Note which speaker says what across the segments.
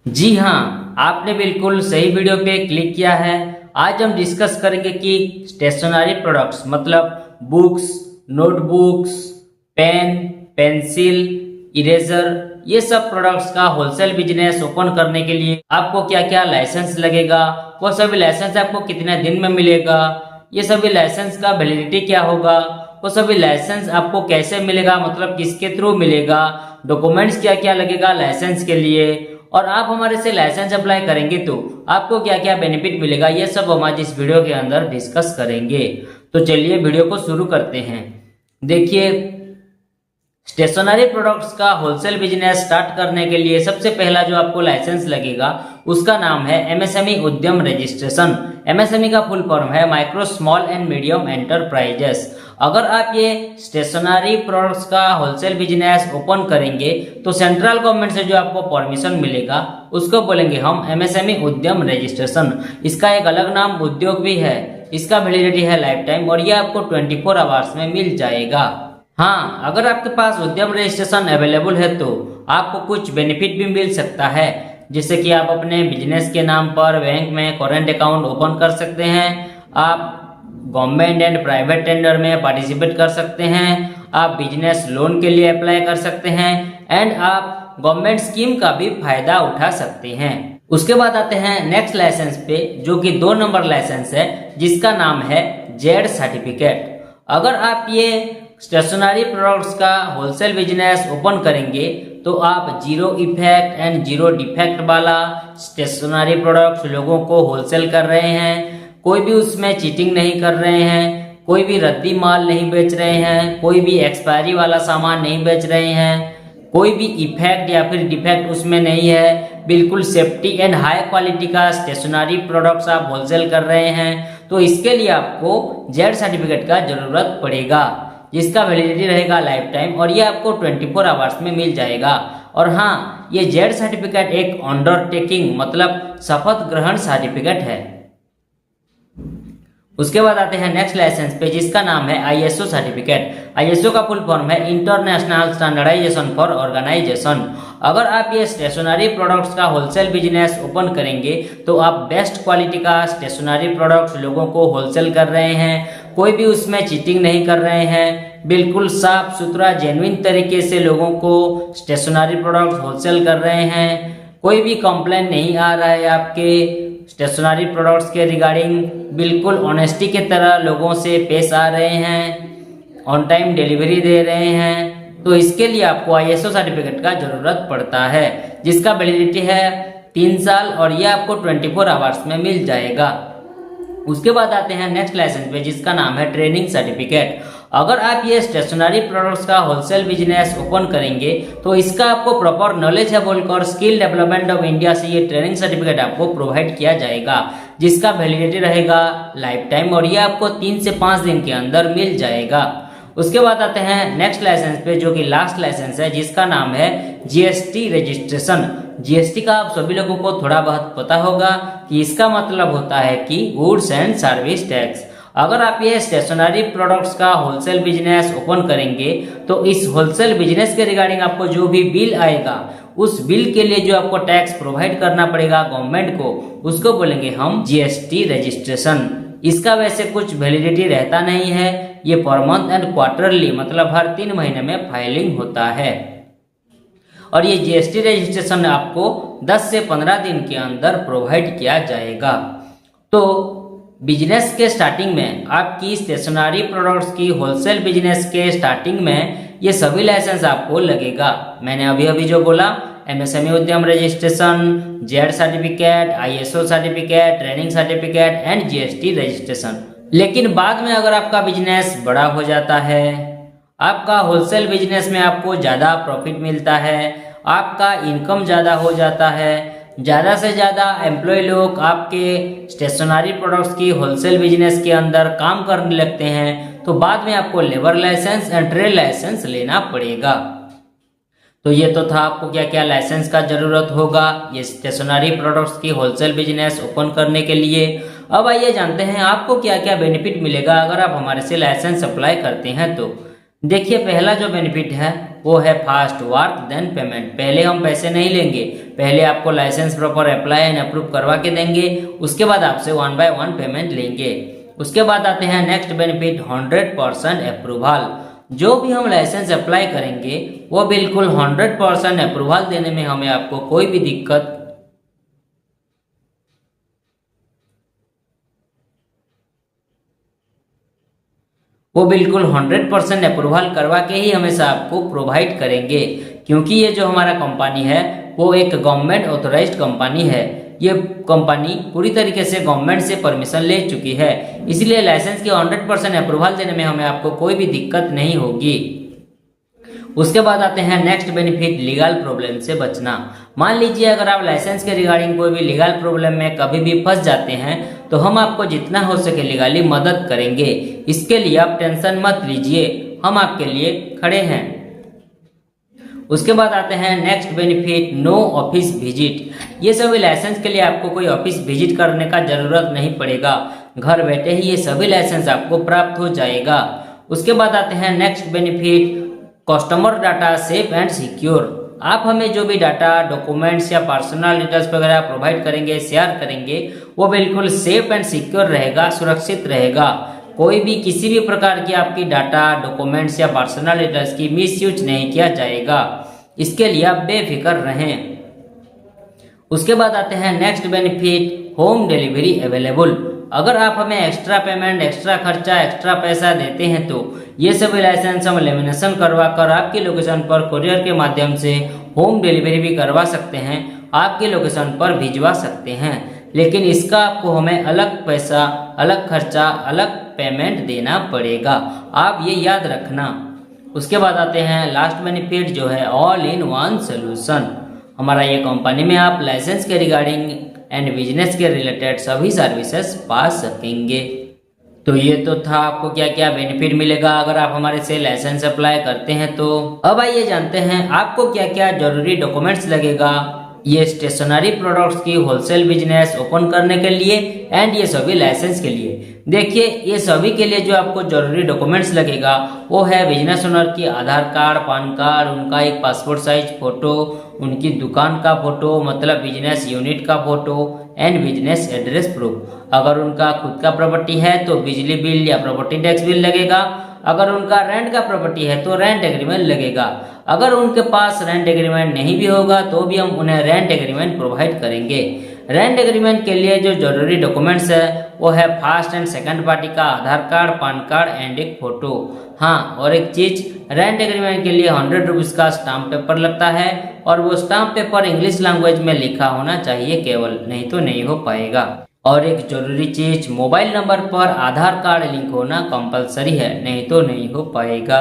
Speaker 1: जी हाँ, आपने बिल्कुल सही वीडियो पे क्लिक किया है। आज हम डिस्कस करेंगे कि स्टेशनरी प्रोडक्ट्स मतलब books, notebooks, pen, pencil, eraser, ये सब प्रोडक्ट्स का होलसेल बिजनेस ओपन करने के लिए आपको क्या क्या लाइसेंस लगेगा, वो सभी लाइसेंस आपको कितने दिन में मिलेगा, ये सभी लाइसेंस का वैलिडिटी क्या होगा, वो सभी लाइसेंस आपको कैसे मिलेगा, मतलब किसके थ्रू मिलेगा, डॉक्यूमेंट्स क्या क्या लगेगा लाइसेंस के लिए, और आप हमारे से लाइसेंस अप्लाई करेंगे तो आपको क्या क्या बेनिफिट मिलेगा, ये सब हम आज इस वीडियो के अंदर डिस्कस करेंगे। तो चलिए वीडियो को शुरू करते हैं। देखिए, स्टेशनरी प्रोडक्ट्स का होलसेल बिजनेस स्टार्ट करने के लिए सबसे पहला जो आपको लाइसेंस लगेगा उसका नाम है एमएसएमई उद्यम रजिस्ट्रेशन। एमएसएमई का फुल फॉर्म है micro small and medium enterprises. अगर आप ये स्टेशनरी प्रोडक्ट्स का होलसेल बिजनेस ओपन करेंगे तो सेंट्रल गवर्नमेंट से जो आपको परमिशन मिलेगा उसको बोलेंगे हम एमएसएमई उद्यम रजिस्ट्रेशन। इसका एक अलग नाम उद्योग भी है। इसका वैलिडिटी है लाइफ टाइम और ये आपको 24 आवर्स में मिल जाएगा। हाँ, अगर आपके पास उद्यम रजिस्ट्रेशन अवेलेबल है तो आपको कुछ बेनिफिट भी मिल सकता है, जैसे कि आप अपने बिजनेस के नाम पर बैंक में करेंट अकाउंट ओपन कर सकते हैं, आप गवर्नमेंट एंड प्राइवेट टेंडर में पार्टिसिपेट कर सकते हैं, आप बिजनेस लोन के लिए अप्लाई कर सकते हैं एंड आप गवर्नमेंट स्कीम का भी फायदा उठा सकते हैं। उसके बाद आते हैं नेक्स्ट लाइसेंस पे, जो कि 2 नंबर लाइसेंस है, जिसका नाम है जेड सर्टिफिकेट। अगर आप ये स्टेशनरी प्रोडक्ट्स का होलसेल बिजनेस ओपन करेंगे तो आप zero effect and zero defect वाला स्टेशनरी प्रोडक्ट्स लोगों को होलसेल कर रहे हैं। कोई भी उसमें चीटिंग नहीं कर रहे हैं, कोई भी रद्दी माल नहीं बेच रहे हैं, कोई भी एक्सपायरी वाला सामान नहीं बेच रहे हैं, कोई भी इफेक्ट या फिर डिफेक्ट उसमें नहीं है। बिल्कुल सेफ्टी एंड हाई क्वालिटी का स्टेशनरी प्रोडक्ट्स आप होलसेल कर रहे हैं, तो इसके लिए आपको जेड सर्टिफिकेट का जरूरत पड़ेगा, जिसका वैलिडिटी रहेगा लाइफ टाइम और ये आपको 24 आवर्स में मिल जाएगा। और हाँ, ये जेड सर्टिफिकेट एक अंडरटेकिंग मतलब शपथ ग्रहण सर्टिफिकेट है। उसके बाद आते हैं नेक्स्ट लाइसेंस पे, जिसका नाम है आईएसओ सर्टिफिकेट। आईएसओ का फुल फॉर्म है इंटरनेशनल स्टैंडर्डाइजेशन फॉर ऑर्गेनाइजेशन। अगर आप ये स्टेशनरी प्रोडक्ट्स का होलसेल बिजनेस ओपन करेंगे तो आप बेस्ट क्वालिटी का स्टेशनरी प्रोडक्ट्स लोगों को होलसेल कर रहे हैं, कोई भी उसमें चीटिंग नहीं कर रहे हैं, बिल्कुल साफ सुथरा जेन्युइन तरीके से लोगों को स्टेशनरी प्रोडक्ट्स होलसेल कर रहे हैं, कोई भी कंप्लेंट नहीं आ रहा है आपके स्टेशनरी प्रोडक्ट्स के रिगार्डिंग, बिल्कुल ऑनेस्टी के तरह लोगों से पेश आ रहे हैं, ऑन टाइम डिलीवरी दे रहे हैं, तो इसके लिए आपको आईएसओ सर्टिफिकेट का जरूरत पड़ता है, जिसका वैलिडिटी है 3 साल और ये आपको 24 आवर्स में मिल जाएगा। उसके बाद आते हैं नेक्स्ट लाइसेंस पे, जिसका नाम है ट्रेनिंग सर्टिफिकेट। अगर आप ये स्टेशनरी प्रोडक्ट्स का होलसेल बिजनेस ओपन करेंगे तो इसका आपको प्रॉपर नॉलेज है बोलकर स्किल डेवलपमेंट ऑफ इंडिया से ये ट्रेनिंग सर्टिफिकेट आपको प्रोवाइड किया जाएगा, जिसका वैलिडिटी रहेगा लाइफ टाइम और ये आपको 3 से 5 दिन के अंदर मिल जाएगा। उसके बाद आते हैं नेक्स्ट लाइसेंस पे, जो कि लास्ट लाइसेंस है, जिसका नाम है जीएसटी रजिस्ट्रेशन। जीएसटी का आप सभी लोगों को थोड़ा बहुत पता होगा कि इसका मतलब होता है कि गुड्स एंड सर्विस टैक्स। अगर आप ये स्टेशनरी प्रोडक्ट्स का होलसेल बिजनेस ओपन करेंगे तो इस होलसेल बिजनेस के रिगार्डिंग आपको जो भी बिल आएगा उस बिल के लिए जो आपको टैक्स प्रोवाइड करना पड़ेगा गवर्नमेंट को, उसको बोलेंगे हम जीएसटी रजिस्ट्रेशन। इसका वैसे कुछ वैलिडिटी रहता नहीं है, ये पर मंथ एंड क्वार्टरली मतलब हर 3 महीने में फाइलिंग होता है और ये जीएसटी रजिस्ट्रेशन आपको 10 से 15 दिन के अंदर प्रोवाइड किया जाएगा। तो बिजनेस के स्टार्टिंग में आपकी स्टेशनरी प्रोडक्ट्स की होलसेल बिजनेस के स्टार्टिंग में ये सभी लाइसेंस आपको लगेगा। मैंने अभी अभी जो बोला, एमएसएमई उद्यम registration, Z certificate, ISO certificate, training certificate and GST registration. लेकिन बाद में अगर आपका बिजनेस बड़ा हो जाता है, आपका होलसेल बिजनेस में आपको ज़्यादा प्रॉफिट मिलता है, आपका इनकम ज़्यादा हो जाता है, ज़्यादा से ज़्यादा एम्प्लॉय लोग आपके स्टेशनरी प्रोडक्ट्स की होलसेल बिजनेस के अंदर काम करने लगते हैं, तो बाद में आपको labour licence and trade licence लेना पड़ेगा। तो ये तो था आपको क्या क्या लाइसेंस का जरूरत होगा ये स्टेशनरी प्रोडक्ट्स की होलसेल बिजनेस ओपन करने के लिए। अब आइए जानते हैं आपको क्या क्या बेनिफिट मिलेगा अगर आप हमारे से लाइसेंस अप्लाई करते हैं। तो देखिए पहला जो बेनिफिट है वो है फास्ट वर्क देन पेमेंट। पहले हम पैसे नहीं लेंगे, पहले आपको licence proper apply and approve करवा के देंगे, उसके बाद आपसे 1 बाय 1 पेमेंट लेंगे। उसके बाद आते हैं नेक्स्ट बेनिफिट 100% अप्रूवल। जो भी हम लाइसेंस अप्लाई करेंगे वो बिल्कुल 100% अप्रूवल देने में हमें आपको कोई भी दिक्कत वो बिल्कुल 100% अप्रूवल करवा के ही हमेशा आपको प्रोवाइड करेंगे, क्योंकि ये जो हमारा कंपनी है वो एक गवर्नमेंट ऑथोराइज्ड कंपनी है। ये कंपनी पूरी तरीके से गवर्नमेंट से परमिशन ले चुकी है, इसलिए लाइसेंस की 100% अप्रूवल देने में हमें आपको कोई भी दिक्कत नहीं होगी। उसके बाद आते हैं नेक्स्ट बेनिफिट लीगल प्रॉब्लम से बचना। मान लीजिए अगर आप लाइसेंस के रिगार्डिंग कोई भी लीगल प्रॉब्लम में कभी भी फंस जाते हैं तो हम आपको जितना हो सके लीगली मदद करेंगे। इसके लिए आप टेंशन मत लीजिए, हम आपके लिए खड़े हैं। उसके बाद आते हैं next benefit no office visit. ये सभी लाइसेंस के लिए आपको कोई ऑफिस विजिट करने का जरूरत नहीं पड़ेगा, घर बैठे ही ये सभी लाइसेंस आपको प्राप्त हो जाएगा। उसके बाद आते हैं next benefit customer data safe and secure. आप हमें जो भी डाटा, डॉक्यूमेंट्स या पर्सनल डिटेल्स वगैरह प्रोवाइड करेंगे, शेयर करेंगे, वो बिल्कुल सेफ एंड सिक्योर रहेगा, सुरक्षित रहेगा। कोई भी किसी भी प्रकार की आपकी डाटा, डॉक्यूमेंट्स या पर्सनल डिटेल्स की मिसयूज नहीं किया जाएगा, इसके लिए आप बेफिक्र रहें। उसके बाद आते हैं next benefit home delivery available. अगर आप हमें एक्स्ट्रा पेमेंट, एक्स्ट्रा खर्चा, एक्स्ट्रा पैसा देते हैं तो ये सभी लाइसेंस हम लेमिनेशन करवा कर आपकी लोकेशन पर कुरियर के माध्यम से होम डिलीवरी भी करवा सकते हैं, आपकी लोकेशन पर भिजवा सकते हैं। लेकिन इसका आपको हमें अलग पैसा, अलग खर्चा, अलग पेमेंट देना पड़ेगा, आप ये याद रखना। उसके बाद आते हैं लास्ट बेनिफिट जो है ऑल इन वन सोल्यूशन। हमारा ये कंपनी में आप लाइसेंस के रिगार्डिंग एंड बिजनेस के रिलेटेड सभी सर्विसेज पा सकेंगे। तो ये तो था आपको क्या क्या बेनिफिट मिलेगा अगर आप हमारे से लाइसेंस अप्लाई करते हैं। तो अब आइए जानते हैं आपको क्या क्या जरूरी डॉक्यूमेंट्स लगेगा ये स्टेशनरी प्रोडक्ट्स की होलसेल बिजनेस ओपन करने के लिए एंड ये सभी लाइसेंस के लिए। देखिए ये सभी के लिए जो आपको जरूरी डॉक्यूमेंट्स लगेगा वो है बिजनेस ओनर की आधार कार्ड, पैन कार्ड, उनका एक पासपोर्ट साइज फोटो, उनकी दुकान का फोटो मतलब बिजनेस यूनिट का photo and business address proof. अगर उनका खुद का प्रॉपर्टी है तो बिजली बिल या प्रॉपर्टी टैक्स बिल लगेगा। अगर उनका रेंट का प्रॉपर्टी है तो रेंट एग्रीमेंट लगेगा। अगर उनके पास रेंट एग्रीमेंट नहीं भी होगा तो भी हम उन्हें रेंट एग्रीमेंट प्रोवाइड करेंगे। रेंट एग्रीमेंट के लिए जो जरूरी डॉक्यूमेंट्स है वो है फर्स्ट एंड सेकंड पार्टी का आधार कार्ड, पैन कार्ड एंड एक फोटो। हाँ, और एक चीज, रेंट एग्रीमेंट के लिए 100 रुपीज का स्टाम्प पेपर लगता है और वो स्टाम्प पेपर इंग्लिश लैंग्वेज में लिखा होना चाहिए केवल, नहीं तो नहीं हो पाएगा। और एक जरूरी चीज, मोबाइल नंबर पर आधार कार्ड लिंक होना कंपलसरी है, नहीं तो नहीं हो पाएगा।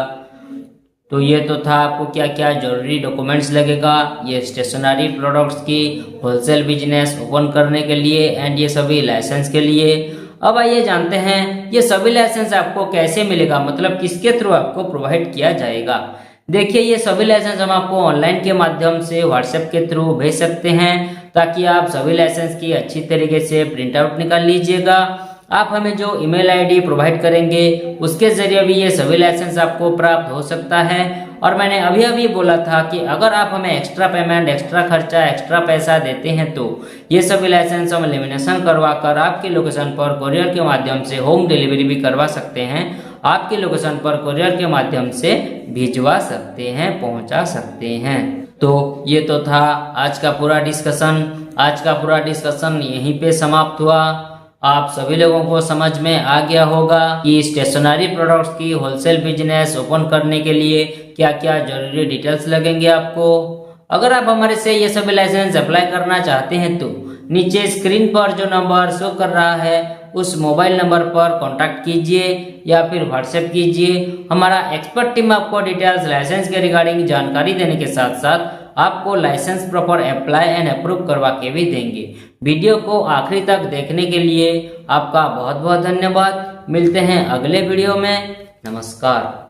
Speaker 1: तो ये तो था आपको क्या क्या जरूरी डॉक्यूमेंट्स लगेगा ये स्टेशनरी प्रोडक्ट्स की होलसेल बिजनेस ओपन करने के लिए एंड ये सभी लाइसेंस के लिए। अब आइए जानते हैं ये सभी लाइसेंस आपको कैसे मिलेगा, मतलब किसके थ्रू आपको प्रोवाइड किया जाएगा। देखिए ये सभी लाइसेंस हम आपको ऑनलाइन के माध्यम से व्हाट्सएप के थ्रू भेज सकते हैं ताकि आप सभी लाइसेंस की अच्छी तरीके से प्रिंट आउट निकाल लीजिएगा। आप हमें जो ईमेल आईडी प्रोवाइड करेंगे उसके जरिए भी ये सभी लाइसेंस आपको प्राप्त हो सकता है। और मैंने अभी अभी बोला था कि अगर आप हमें एक्स्ट्रा पेमेंट, एक्स्ट्रा खर्चा, एक्स्ट्रा पैसा देते हैं तो ये सभी लाइसेंस हम लेमिनेशन करवा कर आपकी लोकेशन पर कुरियर के माध्यम से होम डिलीवरी भी करवा सकते हैं, आपकी लोकेशन पर कुरियर के माध्यम से भिजवा सकते हैं, पहुंचा सकते हैं। तो ये तो था आज का पूरा डिस्कशन। आज का पूरा डिस्कशन यहीं पे समाप्त हुआ। आप सभी लोगों को समझ में आ गया होगा कि स्टेशनरी प्रोडक्ट्स की होलसेल बिजनेस ओपन करने के लिए क्या क्या जरूरी डिटेल्स लगेंगे आपको। अगर आप हमारे से ये सभी लाइसेंस अप्लाई करना चाहते हैं तो नीचे स्क्रीन पर जो नंबर शो कर रहा है उस मोबाइल नंबर पर कांटेक्ट कीजिए या फिर व्हाट्सएप कीजिए। हमारा एक्सपर्ट टीम आपको डिटेल्स लाइसेंस के रिगार्डिंग जानकारी देने के साथ साथ आपको licence proper apply and approve करवा के भी देंगे। वीडियो को आखिरी तक देखने के लिए आपका बहुत बहुत धन्यवाद। मिलते हैं अगले वीडियो में। नमस्कार।